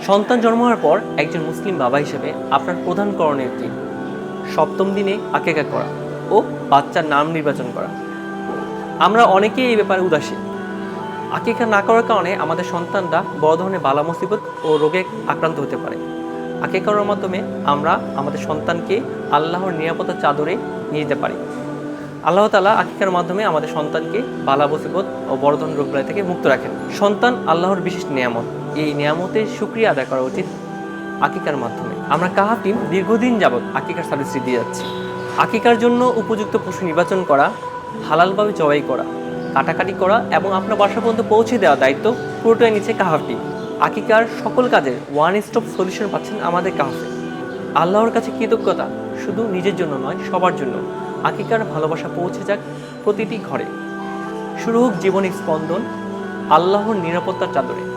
সন্তান জন্ম হওয়ার পর একজন মুসলিম বাবা হিসেবে আপনার প্রধান করণীয় কি? সপ্তম দিনে আকিকা করা ও বাচ্চার নাম নির্বাচন করা। আমরা অনেকেই এই ব্যাপারে উদাসীন। আকিকা না করার কারণে আমাদের সন্তানরা বড় ধরনের বালা মুসিবত ও রোগে আক্রান্ত হতে পারে। আকিকা করার মাধ্যমে আমরা আমাদের সন্তানকে আল্লাহর নিরাপত্তার চাদরে নিয়ে যেতে পারি। আল্লাহ তাআলা আকিকার মাধ্যমে আমাদের সন্তানকে বালা মুসিবত ও বড় ধরনের রোগবালাই থেকে মুক্ত রাখেন। সন্তান আল্লাহর বিশেষ নিয়ামত। এই নিয়ামতের শুকরিয়া আদায় করা উচিত আকিকার মাধ্যমে। আমরা কাহাফ টিম দীর্ঘদিন যাবৎ আকিকার সার্ভিস দিয়ে যাচ্ছি। আকিকার জন্য উপযুক্ত পশু নির্বাচন করা, হালালভাবে জবাই করা, কাটাকাটি করা এবং আপনার বাসা পর্যন্ত পৌঁছে দেওয়ার দায়িত্ব পুরোটাই নিচ্ছে কাহাফ টিম। আকিকার সকল কাজের ওয়ান স্টপ সলিউশন পাচ্ছেন আমাদের কাহাফে। আল্লাহর কাছে কৃতজ্ঞতা শুধু নিজের জন্য নয়, সবার জন্য। আকিকার ভালোবাসা পৌঁছে যাক প্রতিটি ঘরে। শুরু হোক জীবনের স্পন্দন আল্লাহর নিরাপত্তার চাদরে।